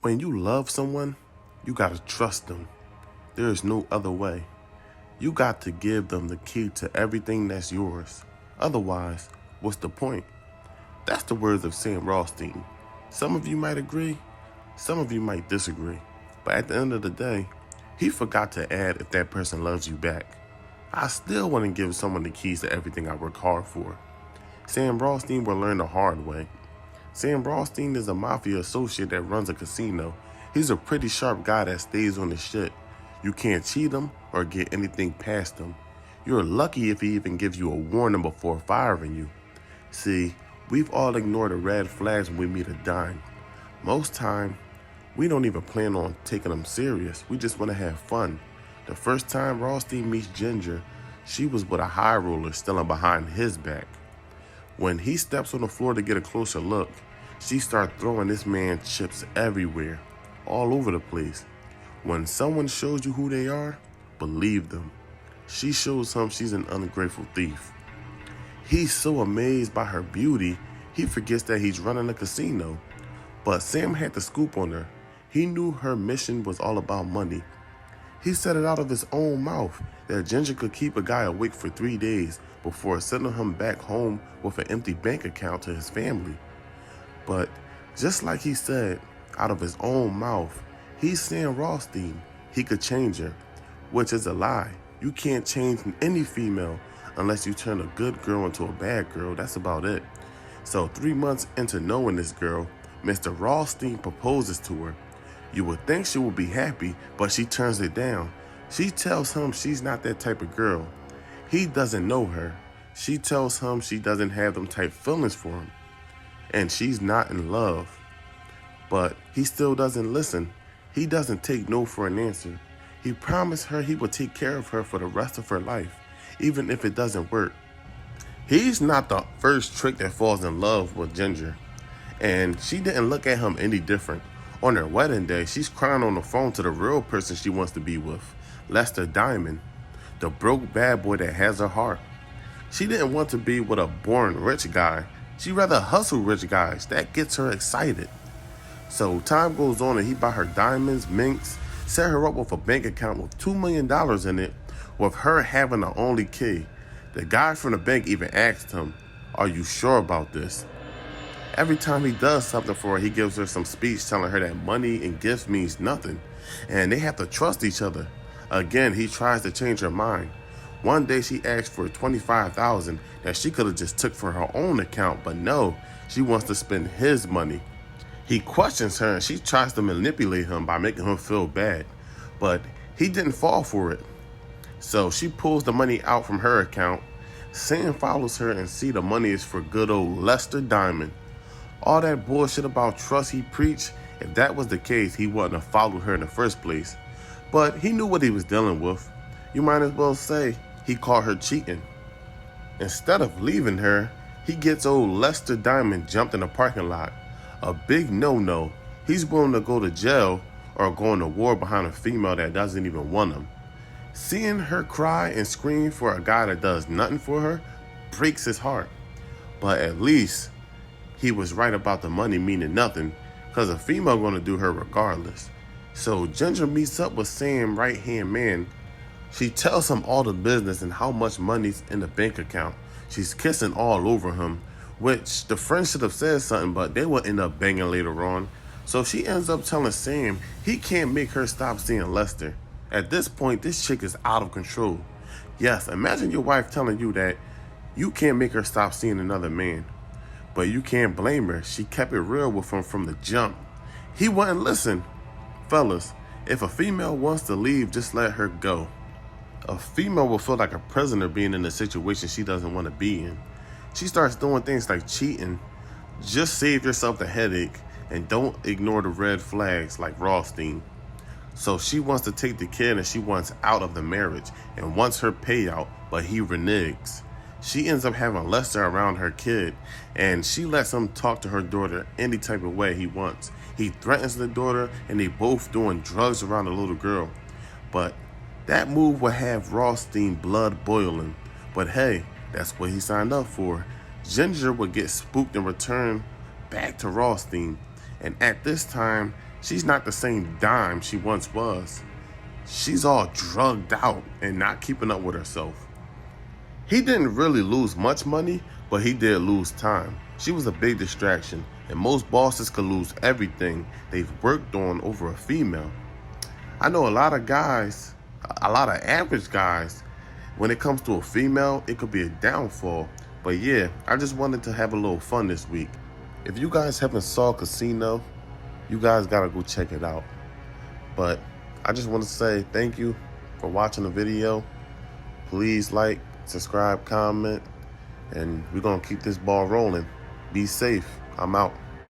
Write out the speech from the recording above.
When you love someone, you gotta trust them. There is no other way. You got to give them the key to everything that's yours. Otherwise, what's the point? That's the words of Sam Rothstein. Some of you might agree, some of you might disagree. But at the end of the day, he forgot to add if that person loves you back. I still want to give someone the keys to everything I work hard for. Sam Rothstein will learn the hard way. Sam Rothstein is a Mafia associate that runs a casino. He's a pretty sharp guy that stays on his shit. You can't cheat him or get anything past him. You're lucky if he even gives you a warning before firing you. See, we've all ignored the red flags when we meet a dime. Most time, we don't even plan on taking them serious. We just want to have fun. The first time Rothstein meets Ginger, she was with a high roller stealing behind his back. When he steps on the floor to get a closer look, she starts throwing this man chips everywhere, all over the place. When someone shows you who they are, believe them. She shows him she's an ungrateful thief. He's so amazed by her beauty, he forgets that he's running a casino. But Sam had the scoop on her. He knew her mission was all about money. He said it out of his own mouth that Ginger could keep a guy awake for 3 days before sending him back home with an empty bank account to his family. But just like he said out of his own mouth, he's Sam Rothstein. He could change her, which is a lie. You can't change any female unless you turn a good girl into a bad girl. That's about it. So 3 months into knowing this girl, Mr. Rothstein proposes to her. You would think she would be happy, but she turns it down. She tells him she's not that type of girl. He doesn't know her. She tells him she doesn't have them type feelings for him. And she's not in love. But he still doesn't listen. He doesn't take no for an answer. He promised her he would take care of her for the rest of her life, even if it doesn't work. He's not the first trick that falls in love with Ginger. And she didn't look at him any different. On their wedding day, she's crying on the phone to the real person she wants to be with, Lester Diamond, the broke bad boy that has her heart. She didn't want to be with a born rich guy. She'd rather hustle rich guys. That gets her excited. So time goes on and he buy her diamonds, minks, set her up with a bank account with $2 million in it, with her having the only key. The guy from the bank even asked him, "Are you sure about this?" Every time he does something for her, he gives her some speech telling her that money and gifts means nothing, and they have to trust each other. Again, he tries to change her mind. One day she asked for $25,000 that she could have just took from her own account, but no, she wants to spend his money. He questions her and she tries to manipulate him by making him feel bad, but he didn't fall for it. So she pulls the money out from her account. Sam follows her and see the money is for good old Lester Diamond. All that bullshit about trust he preached, if that was the case, he wouldn't have followed her in the first place. But he knew what he was dealing with. You might as well say he caught her cheating. Instead of leaving her, he gets old Lester Diamond jumped in the parking lot. A big no-no. He's willing to go to jail or go into war behind a female that doesn't even want him. Seeing her cry and scream for a guy that does nothing for her breaks his heart. But at least he was right about the money meaning nothing, because a female gonna do her regardless. So Ginger meets up with Sam's right-hand man. She tells him all the business and how much money's in the bank account. She's kissing all over him, which the friends should have said something, but they will end up banging later on. So she ends up telling Sam he can't make her stop seeing Lester. At this point, this chick is out of control. Yes, imagine your wife telling you that you can't make her stop seeing another man. But you can't blame her. She kept it real with him from the jump. He wouldn't listen. Fellas, if a female wants to leave, just let her go. A female will feel like a prisoner being in a situation she doesn't want to be in. She starts doing things like cheating. Just save yourself the headache and don't ignore the red flags like Rothstein. So she wants to take the kid and she wants out of the marriage and wants her payout, but he reneges. She ends up having Lester around her kid, and she lets him talk to her daughter any type of way he wants. He threatens the daughter, and they both doing drugs around the little girl. But that move will have Rothstein blood boiling. But hey, that's what he signed up for. Ginger would get spooked and return back to Rothstein. And at this time, She's not the same dime she once was. She's all drugged out and not keeping up with herself. He didn't really lose much money, but he did lose time. She was a big distraction, and most bosses could lose everything they've worked on over a female. I know a lot of guys, a lot of average guys, when it comes to a female, it could be a downfall. But yeah, I just wanted to have a little fun this week. If you guys haven't saw Casino, you guys gotta go check it out. But I just want to say thank you for watching the video. Please like, subscribe, comment, and we're gonna keep this ball rolling. Be safe. I'm out.